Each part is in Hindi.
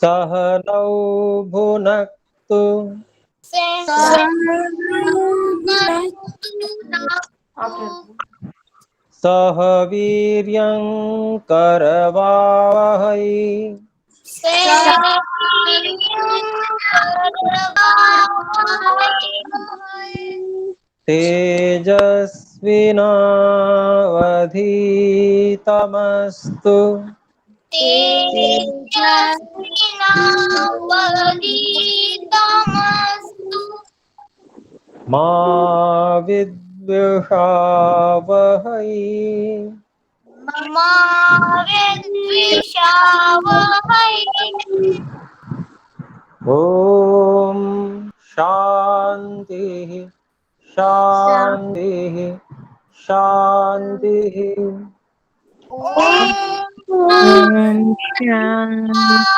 सहनौ भुनक्तु सह वीर्यं करवावहै तेजस्विनावधीतमस्तु मा विद्विषावहै ॐ शान्तिः शान्तिः शान्तिः। ओम शांति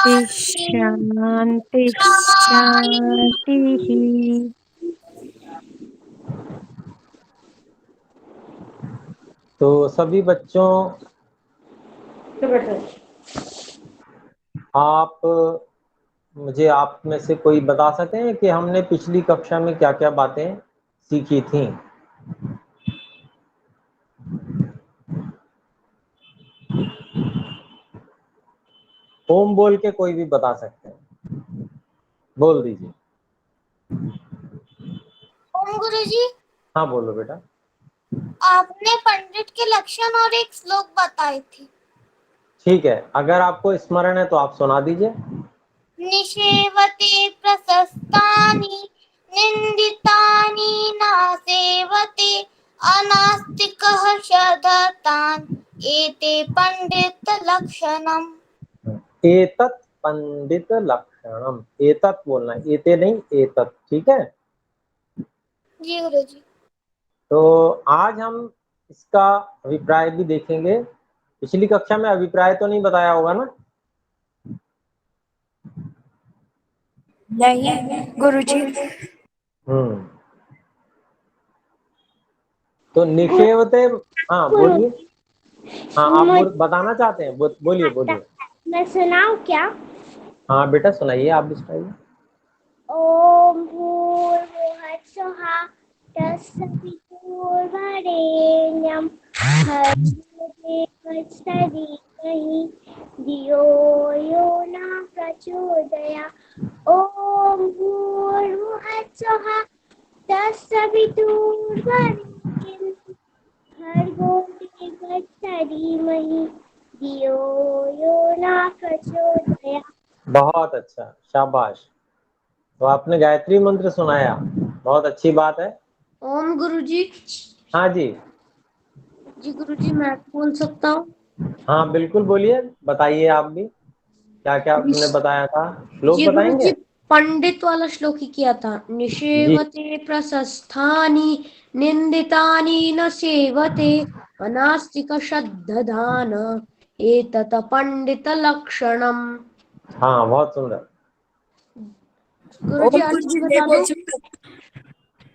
शांति शांति। तो सभी बच्चों, आप मुझे आप में से कोई बता सकते हैं कि हमने पिछली कक्षा में क्या क्या बातें सीखी थी? ओम बोल के कोई भी बता सकते हैं, बोल दीजिए। ओम गुरुजी, हाँ बोलो बेटा। आपने पंडित के लक्षण और एक श्लोक बताए थे। ठीक है, अगर आपको स्मरण है तो आप सुना दीजिए। निषेवते प्रशस्तानि निंदितानि नासेवते अनास्तिकः शधतान् एते पंडित लक्षणम्। एतत् पंडित लक्षणम, एतत् बोलना, एते नहीं, एतत्, ठीक है। जी गुरुजी। तो आज हम इसका अभिप्राय भी देखेंगे। पिछली कक्षा में अभिप्राय तो नहीं बताया होगा ना? नहीं गुरुजी। तो निषेवते, हाँ बोलिए। हाँ आप बताना चाहते हैं, बोलिए बोलिए। मैं सुनाऊं क्या? हाँ बेटा सुनाइए, आप भी सुनाइए। ओम भूर्भुवः स्वः तत्सवितुर्वरेण्यं भर्गो देवस्य धीमहि धियो यो न प्रचोदयात्। ओम भूर्भुवः स्वः तत्सवितुर्वरेण्यं भर्गो देवस्य धीमहि धियो यो न प्रचोदयात्। बहुत अच्छा, शाबाश। तो आपने गायत्री मंत्र सुनाया, बहुत अच्छी बात है। ओम गुरुजी। हाँ जी। जी गुरुजी, मैं बोल सकता हूँ? हाँ बिल्कुल बोलिए, बताइए आप भी क्या क्या आपने बताया था। श्लोक जी बताएंगे? गुरुजी, पंडित वाला श्लोक ही किया था। जी। निषेवते प्रशस्थानि निंदितानि न सेवते अनास्तिक श्रद्धान एतत पंडित लक्षणम। हाँ बहुत सुंदर। गुरुजी अर्थ भी बता दो।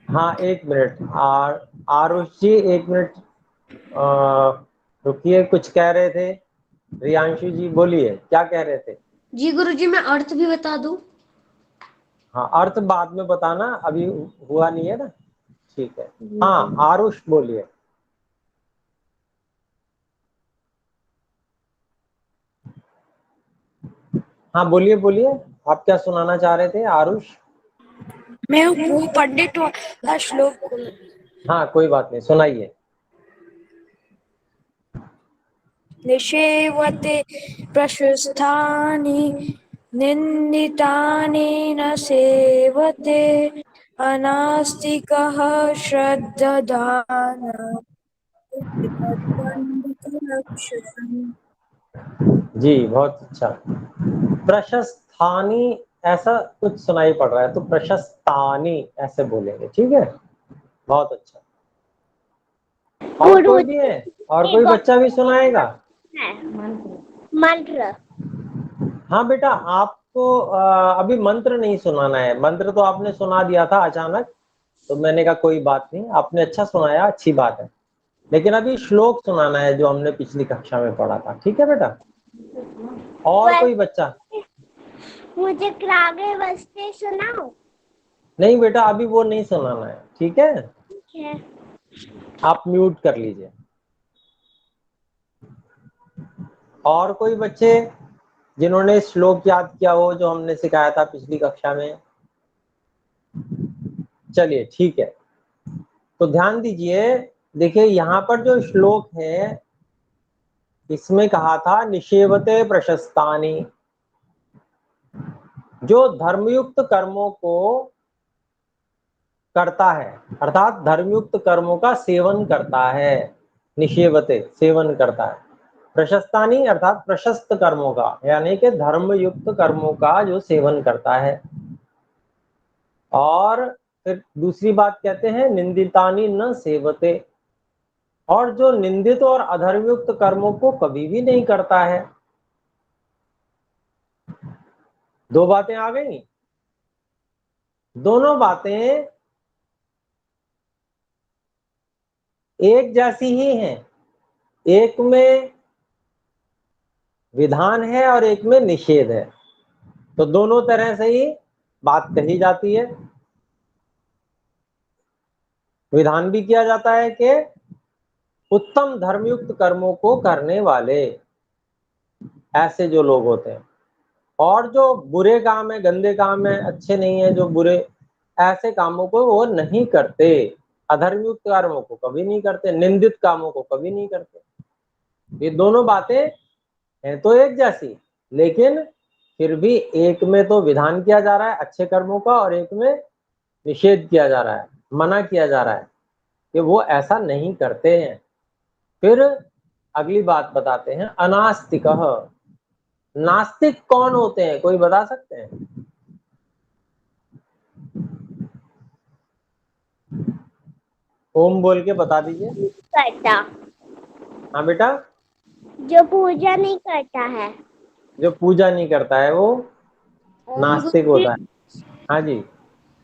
हाँ एक मिनट, आरुष जी एक मिनट रुकिए, कुछ कह रहे थे। रियांशु जी बोलिए, क्या कह रहे थे? जी गुरुजी, मैं अर्थ भी बता दूं? हाँ अर्थ बाद में बताना, अभी हुआ नहीं है ना। ठीक है, हाँ आरुष बोलिए। हाँ बोलिए बोलिए, आप क्या सुनाना चाह रहे थे आरुष? मैं वो पंडित वाला श्लोक। हाँ कोई बात नहीं, सुनाइए। निषेवते प्रशस्तानि निंदितानि न सेवते अनास्तिकः श्रद्धान पंडितलक्षणम्। जी बहुत अच्छा। प्रशस्थानी ऐसा कुछ सुनाई पड़ रहा है, तो प्रशस्तानी ऐसे बोलेंगे, ठीक है। बहुत अच्छा। और कोई भी है? और कोई बच्चा भी सुनाएगा? मंत्र। हाँ बेटा, आपको अभी मंत्र नहीं सुनाना है। मंत्र तो आपने सुना दिया था अचानक, तो मैंने कहा कोई बात नहीं, आपने अच्छा सुनाया, अच्छी बात है। लेकिन अभी श्लोक सुनाना है जो हमने पिछली कक्षा में पढ़ा था, ठीक है बेटा। और कोई बच्चा? मुझे क्रागे बजते सुनाओ। नहीं बेटा, अभी वो नहीं सुनाना है, ठीक है? ठीक है। आप म्यूट कर लीजिए। और कोई बच्चे जिन्होंने श्लोक याद किया हो जो हमने सिखाया था पिछली कक्षा में? चलिए ठीक है, तो ध्यान दीजिए। देखिए यहाँ पर जो श्लोक है इसमें कहा था निषेवते प्रशस्तानि, जो धर्मयुक्त कर्मों को करता है, अर्थात धर्मयुक्त कर्मों का सेवन करता है। निषेवते सेवन करता है, प्रशस्तानि अर्थात प्रशस्त कर्मों का, यानी कि धर्मयुक्त कर्मों का जो सेवन करता है। और फिर दूसरी बात कहते हैं निंदितानि न सेवते, और जो निंदित और अधर्मयुक्त कर्मों को कभी भी नहीं करता है। दो बातें आ गई। दोनों बातें एक जैसी ही हैं, एक में विधान है और एक में निषेध है, तो दोनों तरह से ही बात कही जाती है। विधान भी किया जाता है कि उत्तम धर्मयुक्त कर्मों को करने वाले ऐसे जो लोग होते हैं, और जो बुरे काम है, गंदे काम है, अच्छे नहीं है जो बुरे, ऐसे कामों को वो नहीं करते। अधर्मयुक्त कर्मों को कभी नहीं करते, निंदित कामों को कभी नहीं करते। ये दोनों बातें हैं तो एक जैसी, लेकिन फिर भी एक में तो विधान किया जा रहा है अच्छे कर्मों का, और एक में निषेध किया जा रहा है, मना किया जा रहा है कि वो ऐसा नहीं करते हैं। फिर अगली बात बताते हैं अनास्तिकः। नास्तिक कौन होते हैं, कोई बता सकते हैं? ओम बोल के बता दीजिए। करता, हाँ बेटा, जो पूजा नहीं करता है। जो पूजा नहीं करता है वो ओम नास्तिक गुरुजी, होता है। हाँ जी,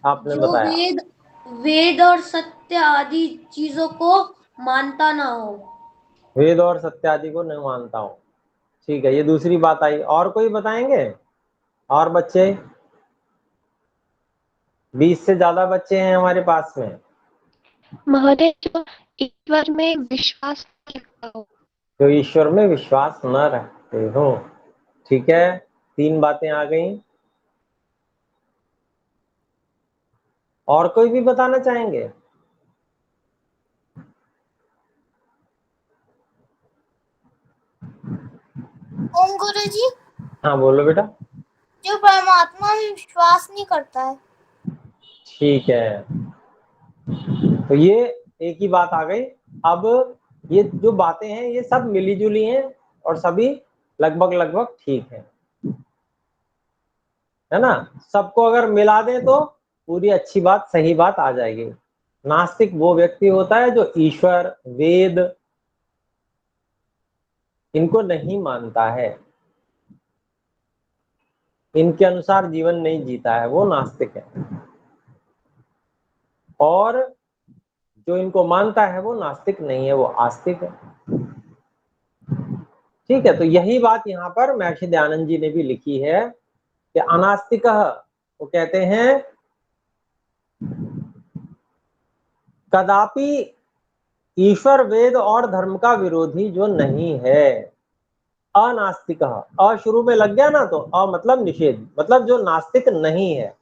आपने जो बताया। वेद वेद और सत्य आदि चीजों को मानता ना हो। वेद और सत्य आदि को नहीं मानता हूँ, ठीक है, ये दूसरी बात आई। और कोई बताएंगे? और बच्चे? 20 से ज्यादा बच्चे हैं हमारे पास में। महोदय, जो ईश्वर में विश्वास नहीं रखता हो। जो ईश्वर में विश्वास न रखते हो, ठीक है, 3 बातें आ गई। और कोई भी बताना चाहेंगे? ओम गुरुजी, हाँ बोलो बेटा। जो परमात्मा में विश्वास नहीं करता है। ठीक है, तो ये एक ही बात आ गई। अब ये जो बातें हैं ये सब मिली जुली हैं और सभी लगभग लगभग ठीक है ना? सबको अगर मिला दें तो पूरी अच्छी बात, सही बात आ जाएगी। नास्तिक वो व्यक्ति होता है जो ईश्वर, वेद इनको नहीं मानता है, इनके अनुसार जीवन नहीं जीता है, वो नास्तिक है। और जो इनको मानता है वो नास्तिक नहीं है, वो आस्तिक है। ठीक है, तो यही बात यहाँ पर महर्षि दयानंद जी ने भी लिखी है कि अनास्तिक, वो कहते हैं कदापि ईश्वर, वेद और धर्म का विरोधी जो नहीं है। अनास्तिक, अ शुरू में लग गया ना, तो अ मतलब निषेध, मतलब जो नास्तिक नहीं है।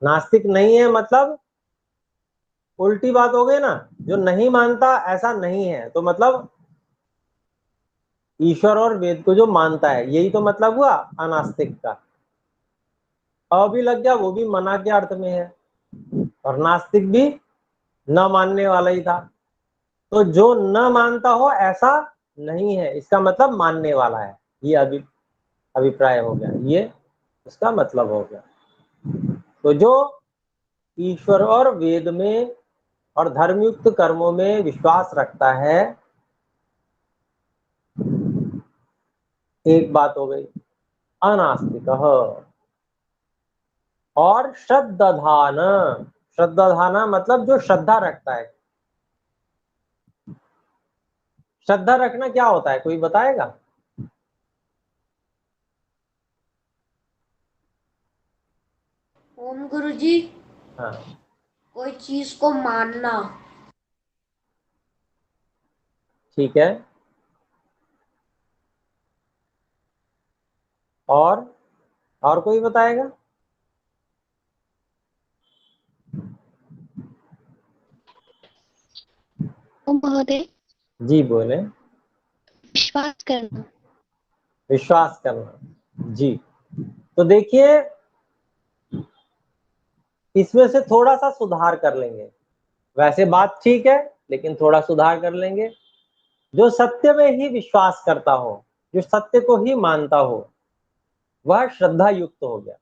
नास्तिक नहीं है मतलब उल्टी बात हो गई ना, जो नहीं मानता ऐसा नहीं है, तो मतलब ईश्वर और वेद को जो मानता है, यही तो मतलब हुआ अनास्तिक का। अ भी लग गया, वो भी मना के अर्थ में है, और नास्तिक भी न मानने वाला ही था। तो जो न मानता हो ऐसा नहीं है, इसका मतलब मानने वाला है, ये अभिप्राय हो गया, ये उसका मतलब हो गया। तो जो ईश्वर और वेद में और धर्मयुक्त कर्मों में विश्वास रखता है, एक बात हो गई अनास्तिक। और श्रद्धाधान, श्रद्धाधान मतलब जो श्रद्धा रखता है। श्रद्धा रखना क्या होता है, कोई बताएगा? ओम गुरुजी, हाँ, कोई चीज को मानना। ठीक है। और कोई बताएगा? ओम महोदय, जी बोले। विश्वास करना। विश्वास करना, जी। तो देखिए, इसमें से थोड़ा सा सुधार कर लेंगे। वैसे बात ठीक है, लेकिन थोड़ा सुधार कर लेंगे। जो सत्य में ही विश्वास करता हो, जो सत्य को ही मानता हो, वह श्रद्धा युक्त हो गया।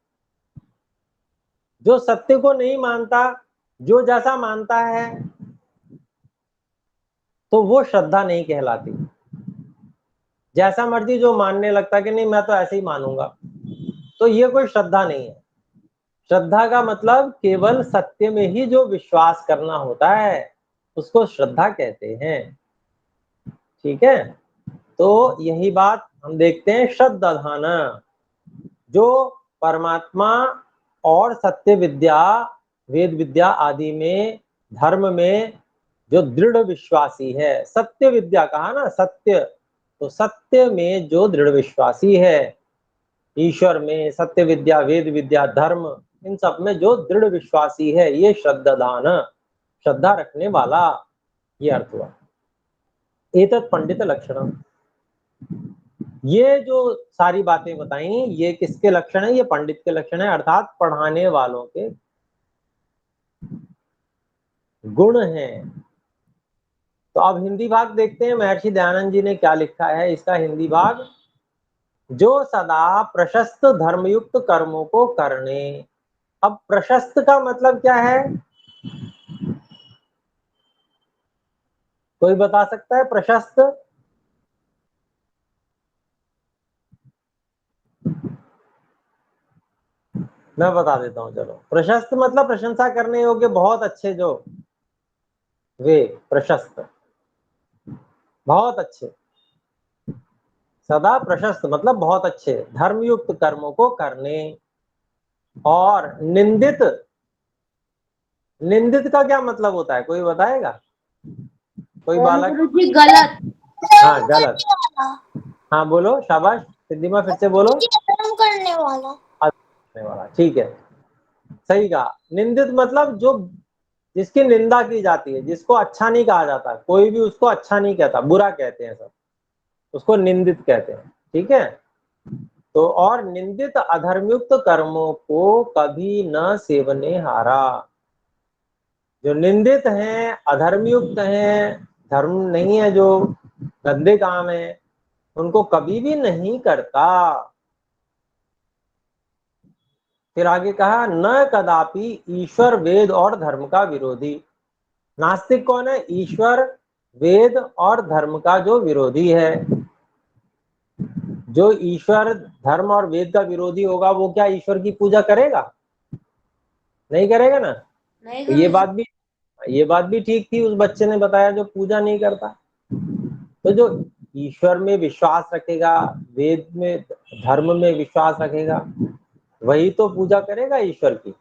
जो सत्य को नहीं मानता, जो जैसा मानता है, तो वो श्रद्धा नहीं कहलाती। जैसा मर्जी जो मानने लगता है कि नहीं मैं तो ऐसे ही मानूंगा, तो ये कोई श्रद्धा नहीं है। श्रद्धा का मतलब केवल सत्य में ही जो विश्वास करना होता है, उसको श्रद्धा कहते हैं। ठीक है, तो यही बात हम देखते हैं। श्रद्धाधान, जो परमात्मा और सत्य विद्या, वेद विद्या आदि में, धर्म में जो दृढ़ विश्वासी है। सत्य विद्या कहा ना, सत्य, तो सत्य में जो दृढ़ विश्वासी है, ईश्वर में, सत्य विद्या, वेद विद्या, धर्म, इन सब में जो दृढ़ विश्वासी है, ये श्रद्धादान, श्रद्धा रखने वाला, ये अर्थ हुआ। एतत् पंडित लक्षणम, ये जो सारी बातें बताई, ये किसके लक्षण है? ये पंडित के लक्षण है, अर्थात पढ़ाने वालों के गुण हैं। तो अब हिंदी भाग देखते हैं, महर्षि दयानंद जी ने क्या लिखा है इसका हिंदी भाग। जो सदा प्रशस्त धर्मयुक्त कर्मों को करने। अब प्रशस्त का मतलब क्या है? कोई बता सकता है प्रशस्त? मैं बता देता हूं, चलो। प्रशस्त मतलब प्रशंसा करने योग्य, बहुत अच्छे, जो वे प्रशस्त, बहुत अच्छे। सदा प्रशस्त मतलब बहुत अच्छे, धर्मयुक्त कर्मों को करने। और निंदित, निंदित का क्या मतलब होता है? कोई बताएगा? कोई ओम बालक? गुरुजी, गलत। हाँ, कर्म गलत। करने वाला। हाँ बोलो, शाबाश सिद्धिमा, फिर से बोलो। कर्म करने वाला। करने वाला, ठीक है, सही कहा। निंदित मतलब जो, जिसकी निंदा की जाती है, जिसको अच्छा नहीं कहा जाता, कोई भी उसको अच्छा नहीं कहता, बुरा कहते हैं सब, उसको निंदित कहते हैं। ठीक है, तो और निंदित अधर्मयुक्त कर्मों को कभी न सेवने हारा। जो निंदित हैं, अधर्मयुक्त हैं, धर्म नहीं है, जो गंदे काम है, उनको कभी भी नहीं करता। फिर आगे कहा, न कदापि ईश्वर वेद और धर्म का विरोधी। नास्तिक कौन है? ईश्वर, वेद और धर्म का जो विरोधी है। जो ईश्वर, धर्म और वेद का विरोधी होगा, वो क्या ईश्वर की पूजा करेगा? नहीं करेगा ना। नहीं तो ये गुरुजी। बात भी ठीक थी, उस बच्चे ने बताया जो पूजा नहीं करता। तो जो ईश्वर में विश्वास रखेगा, वेद में, धर्म में विश्वास रखेगा, वही तो पूजा करेगा ईश्वर की।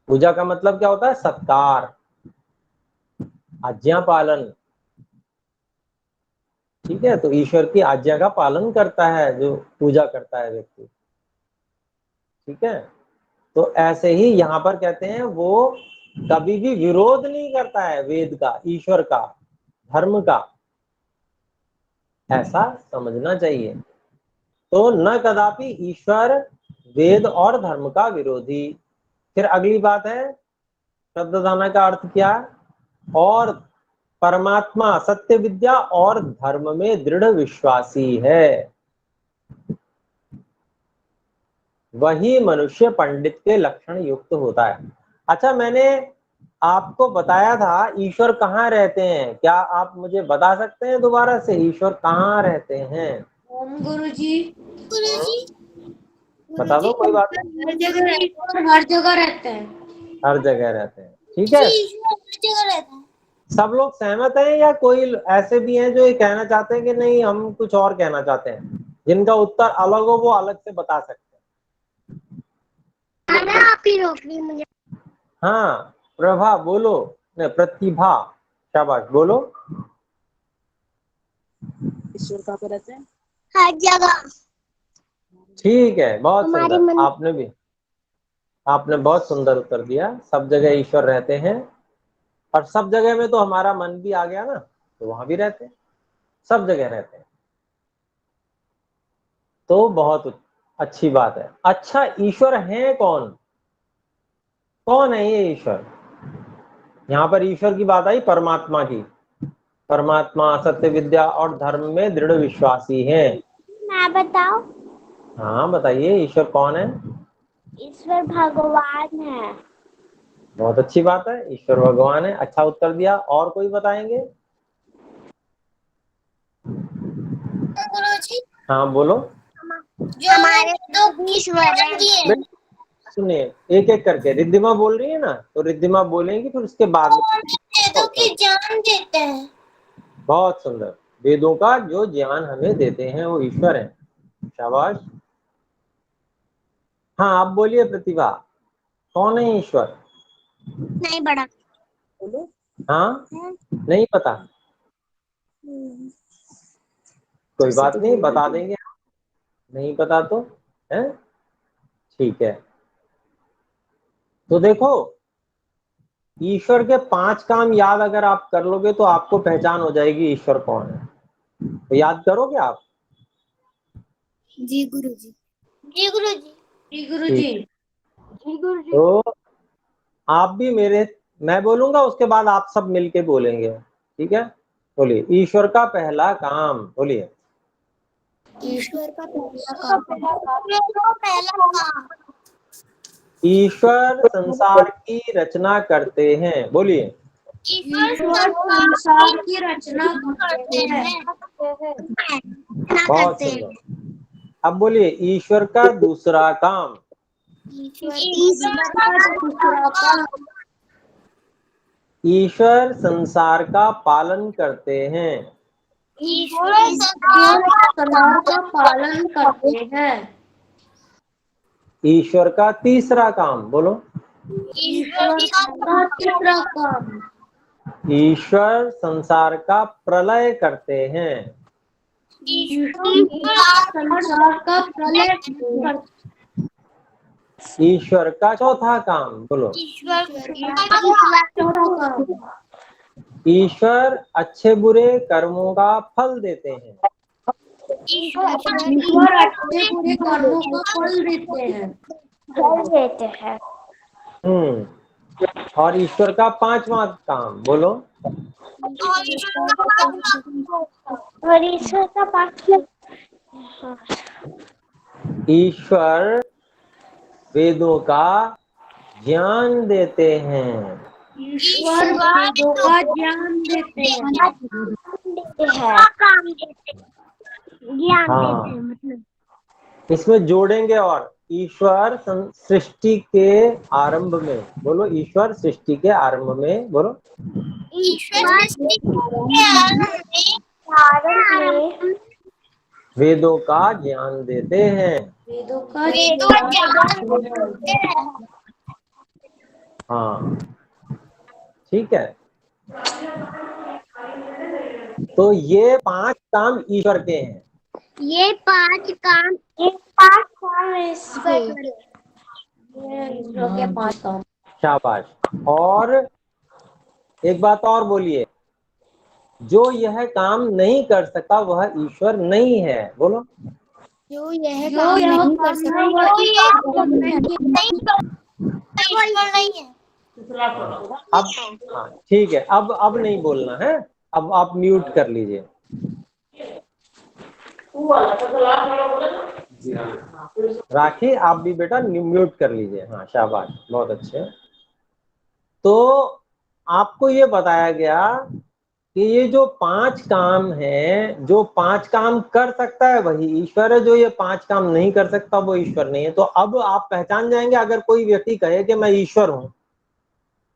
पूजा का मतलब क्या होता है? सत्कार, आज्ञा पालन। ठीक है, तो ईश्वर की आज्ञा का पालन करता है जो पूजा करता है व्यक्ति। ठीक है, तो ऐसे ही यहाँ पर कहते हैं, वो कभी भी विरोध नहीं करता है वेद का, ईश्वर का, धर्म का, ऐसा समझना चाहिए। तो न कदापि ईश्वर, वेद और धर्म का विरोधी। फिर अगली बात है, शब्ददाना का अर्थ क्या है? और परमात्मा, सत्य विद्या और धर्म में दृढ़ विश्वासी है, वही मनुष्य पंडित के लक्षण युक्त होता है। अच्छा, मैंने आपको बताया था ईश्वर कहाँ रहते हैं, क्या आप मुझे बता सकते हैं दोबारा से, ईश्वर कहाँ रहते हैं? ओम गुरुजी, गुरुजी, बता दो, कोई बात हर जगह, हर जगह रहते हैं। नहीं, हर जगह रहते हैं। ठीक है, ईश्वर हर जगह रहता है। सब लोग सहमत हैं, या कोई ऐसे भी हैं जो ये कहना चाहते हैं कि नहीं हम कुछ और कहना चाहते हैं? जिनका उत्तर अलग हो वो अलग से बता सकते हैं। आप ही रोक ली मुझे। हाँ प्रभा बोलो, नहीं प्रतिभा, शाबाश बोलो। ईश्वर कहाँ पे रहते हैं? हर जगह। ठीक है, बहुत हमारे सुंदर, मन। आपने बहुत सुंदर उत्तर दिया। सब जगह ईश्वर रहते हैं, और सब जगह में तो हमारा मन भी आ गया ना, तो वहां भी रहते हैं, सब जगह रहते हैं, तो बहुत अच्छी बात है। अच्छा, ईश्वर है कौन? कौन है ये ईश्वर? यहाँ पर ईश्वर की बात आई, परमात्मा की। परमात्मा सत्य, विद्या और धर्म में दृढ़ विश्वासी हैं। मैं बताओ। हाँ बताइए, ईश्वर कौन है? ईश्वर भगवान है। बहुत अच्छी बात है, ईश्वर भगवान है, अच्छा उत्तर दिया। और कोई बताएंगे? गुरुजी, हाँ बोलो। जो हमारे तो ईश्वर है। सुनिए, एक एक करके रिद्धिमा बोल रही है ना, तो रिद्धिमा बोलेंगी, फिर उसके बाद में। वेदों की ज्ञान देते हैं। बहुत सुंदर। वेदों का जो ज्ञान हमें देते हैं वो ईश्वर है, शाबाश। हाँ आप बोलिए प्रतिभा, कौन है ईश्वर? नहीं बड़ा। बोलो। हाँ नहीं पता, कोई जैसे बात तो नहीं, बोल बता देते हैं। देंगे। नहीं पता तो है, ठीक है। तो देखो, ईश्वर के 5 काम याद अगर आप कर लोगे तो आपको पहचान हो जाएगी ईश्वर कौन है। तो याद करोगे आप? जी गुरुजी। जी गुरुजी। जी गुरुजी। तो आप भी मैं बोलूंगा, उसके बाद आप सब मिलके बोलेंगे, ठीक है? बोलिए, ईश्वर का पहला काम, बोलिए। ईश्वर का पहला काम। ईश्वर संसार की रचना करते हैं, बोलिए। ईश्वर ईश्वर संसार की रचना करते हैं। बहुत सुंदर। अब बोलिए, ईश्वर का दूसरा काम। ईश्वर का दूसरा काम। ईश्वर संसार का पालन करते हैं। ईश्वर संसार का पालन करते हैं। ईश्वर का तीसरा काम, बोलो। ईश्वर का तीसरा काम। ईश्वर संसार का प्रलय करते हैं। संसार का प्रलय करते हैं। ईश्वर का चौथा काम, बोलो। चौथा काम। ईश्वर अच्छे बुरे कर्मों का फल देते हैं। ईश्वर अच्छे बुरे कर्मों का फल देते हैं। देते हैं। और ईश्वर का 5वां काम, बोलो। और ईश्वर का पाठ। ईश्वर वेदों का ज्ञान देते हैं। ईश्वर वेदों का ज्ञान देते हैं। काम देते हैं, ज्ञान हाँ। देते हैं मतलब। इसमें जोड़ेंगे, और ईश्वर सृष्टि के आरंभ में, बोलो। ईश्वर सृष्टि के आरंभ में, बोलो। ईश्वर वेदों का ज्ञान देते हैं। वेदों का ज्ञान देते हैं। हाँ ठीक है। तो ये 5 काम ईश्वर के हैं। ये 5 काम ईश्वर के। ईश्वर के 5 काम। शाबाश। और एक बात और बोलिए, जो यह काम नहीं कर सकता वह ईश्वर नहीं है, बोलो। जो यह जो काम यह नहीं कर काम सकता नहीं ईश्वर नहीं है। अब हाँ ठीक है, अब नहीं बोलना है, अब आप म्यूट कर लीजिए। राखी आप भी बेटा म्यूट कर लीजिए। हाँ शाबाश, बहुत अच्छे। तो आपको ये बताया गया कि ये जो 5 काम है, जो 5 काम कर सकता है वही ईश्वर है, जो ये 5 काम नहीं कर सकता वो ईश्वर नहीं है। तो अब आप पहचान जाएंगे, अगर कोई व्यक्ति कहे कि मैं ईश्वर हूं,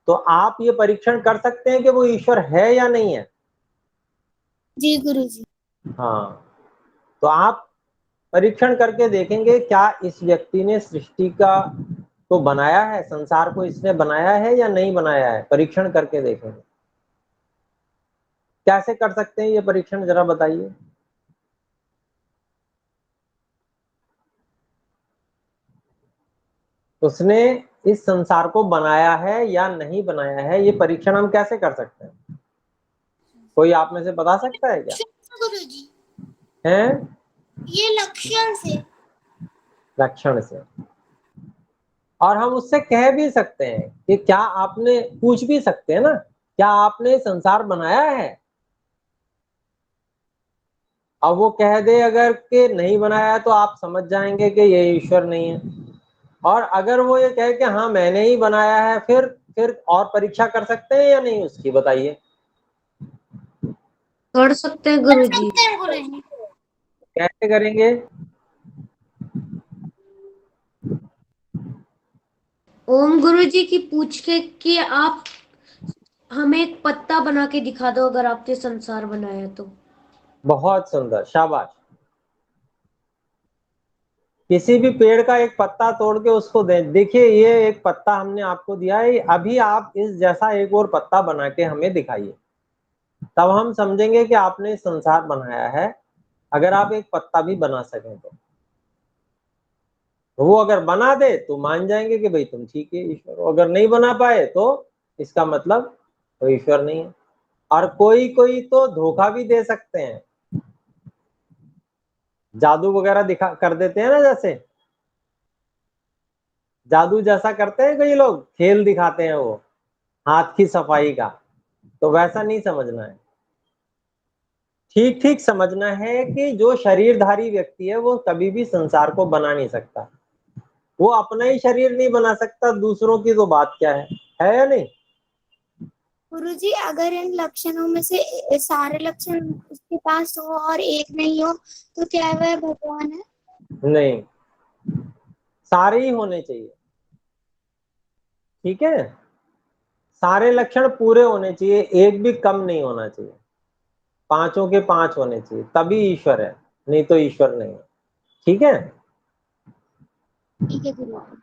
तो आप ये परीक्षण कर सकते हैं कि वो ईश्वर है या नहीं है। जी गुरुजी। हाँ, तो आप परीक्षण करके देखेंगे क्या इस व्यक्ति ने सृष्टि का को बनाया है, संसार को इसने बनाया है या नहीं बनाया है, परीक्षण करके देखेंगे। कैसे कर सकते हैं ये परीक्षण, जरा बताइए। उसने इस संसार को बनाया है या नहीं बनाया है, ये परीक्षण हम कैसे कर सकते हैं? कोई आप में से बता सकता है क्या? गुरुजी, हैं? ये लक्षण से। लक्षण से। और हम उससे कह भी सकते हैं कि क्या आपने, पूछ भी सकते हैं ना, क्या आपने संसार बनाया है? अब वो कह दे अगर कि नहीं बनाया तो आप समझ जाएंगे कि ये ईश्वर नहीं है। और अगर वो ये कहे कि हाँ मैंने ही बनाया है, फिर और परीक्षा कर सकते हैं या नहीं उसकी, बताइए। कर सकते हैं गुरुजी। गुरुजी, कैसे करेंगे? ओम गुरुजी की पूछ के कि आप हमें एक पत्ता बना के दिखा दो अगर आपने संसार बनाया तो। बहुत सुंदर, शाबाश। किसी भी पेड़ का एक पत्ता तोड़ के उसको दे, देखिए ये एक पत्ता हमने आपको दिया है, अभी आप इस जैसा एक और पत्ता बना के हमें दिखाइए, तब हम समझेंगे कि आपने संसार बनाया है। अगर आप एक पत्ता भी बना सकें तो वो अगर बना दे तो मान जाएंगे कि भाई तुम ठीक है ईश्वर, अगर नहीं बना पाए तो इसका मतलब तो ईश्वर नहीं है। और कोई कोई तो धोखा भी दे सकते हैं, जादू वगैरह दिखा कर देते हैं ना, जैसे जादू जैसा करते हैं कई लोग, खेल दिखाते हैं वो हाथ की सफाई का, तो वैसा नहीं समझना है। ठीक ठीक समझना है कि जो शरीरधारी व्यक्ति है वो कभी भी संसार को बना नहीं सकता। वो अपना ही शरीर नहीं बना सकता, दूसरों की तो बात क्या है या नहीं? गुरुजी, अगर इन लक्षणों में से सारे लक्षण उसके पास हो और एक नहीं हो तो क्या वह भगवान है? नहीं, सारे ही होने चाहिए। ठीक है, सारे लक्षण पूरे होने चाहिए, एक भी कम नहीं होना चाहिए, पांचों के पांच होने चाहिए, तभी ईश्वर है, नहीं तो ईश्वर नहीं है। ठीक है, ठीक है गुरुजी।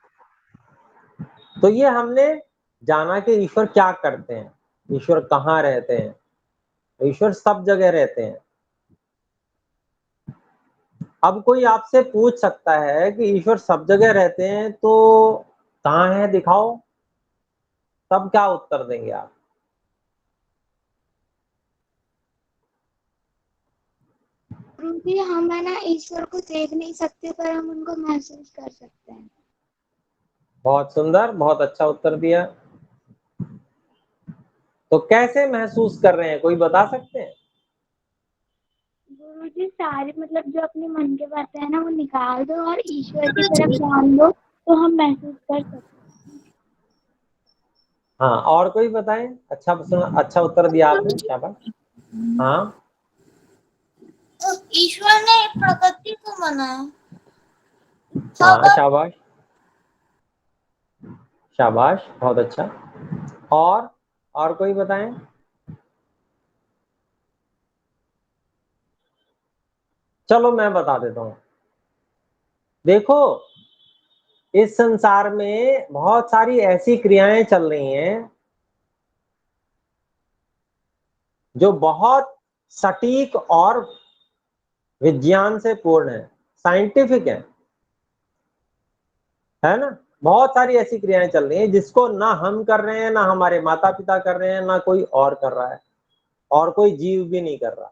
तो ये हमने जाना कि ईश्वर क्या करते हैं, ईश्वर कहाँ रहते हैं। ईश्वर सब जगह रहते हैं। अब कोई आपसे पूछ सकता है कि ईश्वर सब जगह रहते हैं तो कहाँ है दिखाओ, तब क्या उत्तर देंगे आप? गुरुजी, हम है ना ईश्वर को देख नहीं सकते पर हम उनको महसूस कर सकते हैं। बहुत सुंदर, बहुत अच्छा उत्तर दिया। तो कैसे महसूस कर रहे हैं, कोई बता सकते हैं? गुरुजी, सारी मतलब जो अपने मन के बातें है ना वो निकाल दो और ईश्वर की तरफ ध्यान दो तो हम महसूस कर सकते हैं। हाँ, और कोई बताएं? अच्छा सुना, अच्छा उत्तर दिया आपने, शाबाश। हाँ, ईश्वर ने प्रकृति को बनाया। हाँ, शाबाश, शाबाश, बहुत अच्छा। और कोई बताएं? चलो मैं बता देता हूँ। देखो, इस संसार में बहुत सारी ऐसी क्रियाएं चल रही हैं जो बहुत सटीक और विज्ञान से पूर्ण है, साइंटिफिक है ना। बहुत सारी ऐसी क्रियाएं चल रही हैं जिसको ना हम कर रहे हैं, ना हमारे माता पिता कर रहे हैं, ना कोई और कर रहा है, और कोई जीव भी नहीं कर रहा।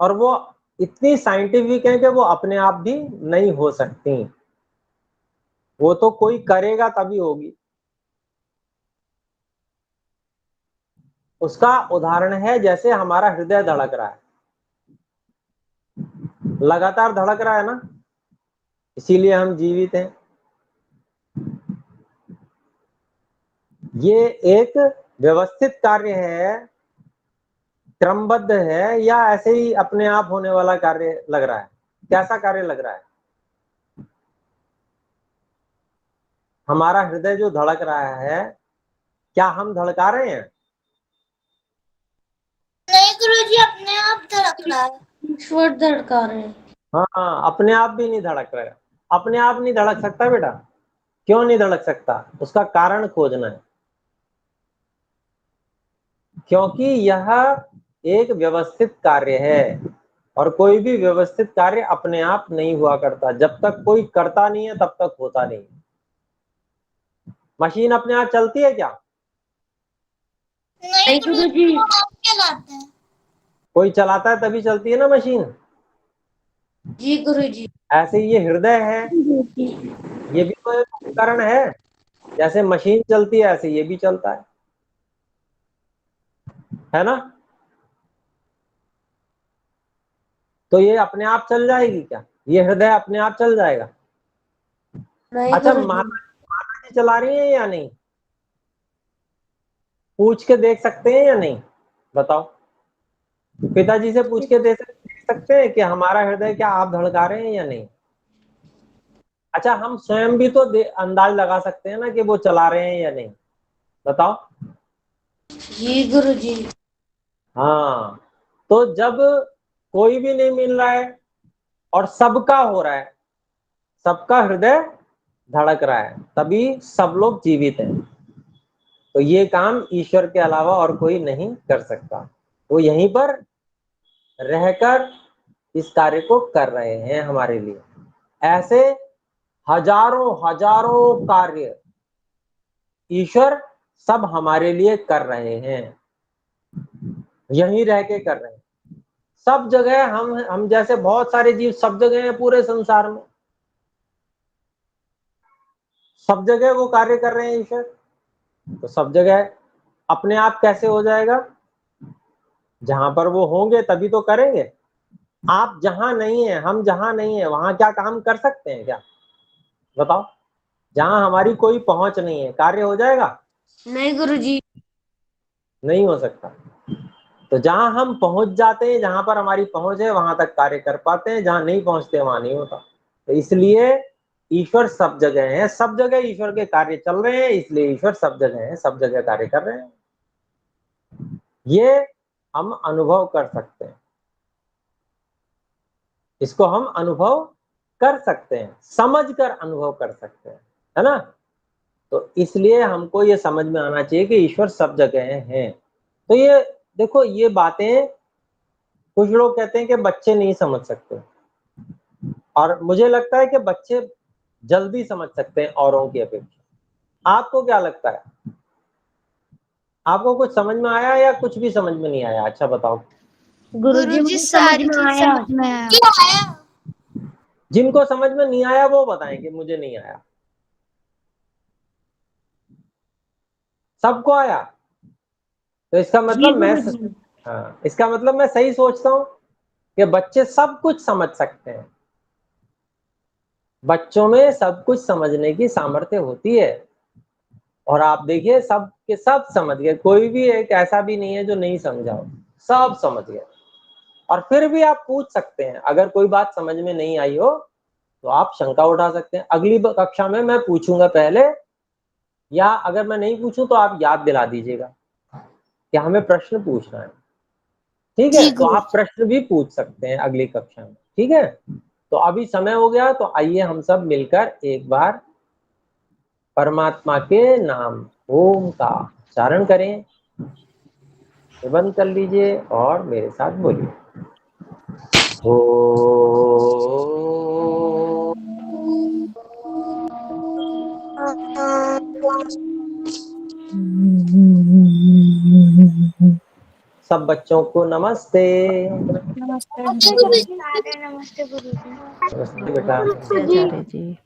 और वो इतनी साइंटिफिक है कि वो अपने आप भी नहीं हो सकती, वो तो कोई करेगा तभी होगी। उसका उदाहरण है जैसे हमारा हृदय धड़क रहा है, लगातार धड़क रहा है ना, इसीलिए हम जीवित हैं। ये एक व्यवस्थित कार्य है, क्रमबद्ध है, या ऐसे ही अपने आप होने वाला कार्य लग रहा है? कैसा कार्य लग रहा है? हमारा हृदय जो धड़क रहा है, क्या हम धड़का रहे हैं? नहीं गुरुजी, अपने आप धड़क रहा है। ईश्वर धड़का रहे हैं। हाँ, अपने आप भी नहीं धड़क रहा है, अपने आप नहीं धड़क सकता बेटा। क्यों नहीं धड़क सकता? उसका कारण खोजना है, क्योंकि यह एक व्यवस्थित कार्य है और कोई भी व्यवस्थित कार्य अपने आप नहीं हुआ करता। जब तक कोई करता नहीं है तब तक होता नहीं। मशीन अपने आप चलती है क्या? नहीं गुरुजी। वो आप चलाते हैं। कोई चलाता है तभी चलती है ना मशीन। जी गुरुजी। ऐसे ये हृदय है, ये भी तो एक उपकरण है। जैसे मशीन चलती है ऐसे ये भी चलता है ना? तो ये अपने आप चल जाएगी क्या? ये हृदय अपने आप चल जाएगा? नहीं अच्छा, गुरुजी। माता जी चला रही है या नहीं? पूछ के देख सकते हैं या नहीं? बताओ। पिताजी से पूछ के देख सकते हैं कि हमारा हृदय क्या आप धड़का रहे हैं या नहीं? अच्छा, हम स्वयं भी तो अंदाज लगा सकते हैं ना कि वो चला रहे हैं या नहीं। बताओ। जी गुरुजी। हाँ, तो जब कोई भी नहीं मिल रहा है और सबका हो रहा है, सबका हृदय धड़क रहा है, तभी सब लोग जीवित हैं। तो ये काम ईश्वर के अलावा और कोई नहीं कर सकता। वो यहीं पर रहकर इस कार्य को कर रहे हैं हमारे लिए। ऐसे हजारों हजारों कार्य ईश्वर सब हमारे लिए कर रहे हैं, यहीं रह के कर रहे हैं। सब जगह हम जैसे बहुत सारे जीव सब जगह हैं पूरे संसार में, सब जगह वो कार्य कर रहे हैं ईश्वर। तो सब जगह अपने आप कैसे हो जाएगा? जहां पर वो होंगे तभी तो करेंगे। आप जहां नहीं है, हम जहां नहीं है, वहां क्या काम कर सकते हैं क्या? बताओ। जहां हमारी कोई पहुंच नहीं है, कार्य हो जाएगा? नहीं गुरुजी। नहीं हो सकता। तो जहां हम पहुंच जाते हैं, जहां पर हमारी पहुंच है वहां तक कार्य कर पाते हैं, जहां नहीं पहुंचते वहां नहीं होता। तो इसलिए ईश्वर सब जगह है, सब जगह ईश्वर के कार्य चल रहे हैं, इसलिए ईश्वर सब जगह है, सब जगह कार्य कर रहे हैं। ये हम अनुभव कर सकते हैं, इसको हम अनुभव कर सकते हैं, समझकर अनुभव कर सकते हैं, है ना? तो इसलिए हमको ये समझ में आना चाहिए कि ईश्वर सब जगह है। तो ये देखो, ये बातें कुछ लोग कहते हैं कि बच्चे नहीं समझ सकते, और मुझे लगता है कि बच्चे जल्दी समझ सकते हैं औरों की अपेक्षा। आपको क्या लगता है? आपको कुछ समझ में आया या कुछ भी समझ में नहीं आया? अच्छा बताओ। गुरुजी मुझे सारी समझ में चीज आया। समझ में आया। क्या आया? जिनको समझ में नहीं आया वो बताएं कि मुझे नहीं आया। सबको आया? तो इसका मतलब इसका मतलब मैं सही सोचता हूँ कि बच्चे सब कुछ समझ सकते हैं। बच्चों में सब कुछ समझने की सामर्थ्य होती है, और आप देखिए सब के सब समझ गए, कोई भी एक ऐसा भी नहीं है जो नहीं समझा हो, सब समझ गए। और फिर भी आप पूछ सकते हैं, अगर कोई बात समझ में नहीं आई हो तो आप शंका उठा सकते हैं। अगली कक्षा में मैं पूछूंगा पहले, या अगर मैं नहीं पूछूं तो आप याद दिला दीजिएगा कि हमें प्रश्न पूछना है। ठीक है? तो आप प्रश्न भी पूछ सकते हैं अगली कक्षा में। ठीक है? तो अभी समय हो गया, तो आइए हम सब मिलकर एक बार परमात्मा के नाम ओम का उच्चारण करें। बंद कर लीजिए और मेरे साथ बोलिए। सब बच्चों को नमस्ते। नमस्ते गुरुजी। नमस्ते गुरुजी। नमस्ते गुरुजी। नमस्ते बेटा। आचार्य जी।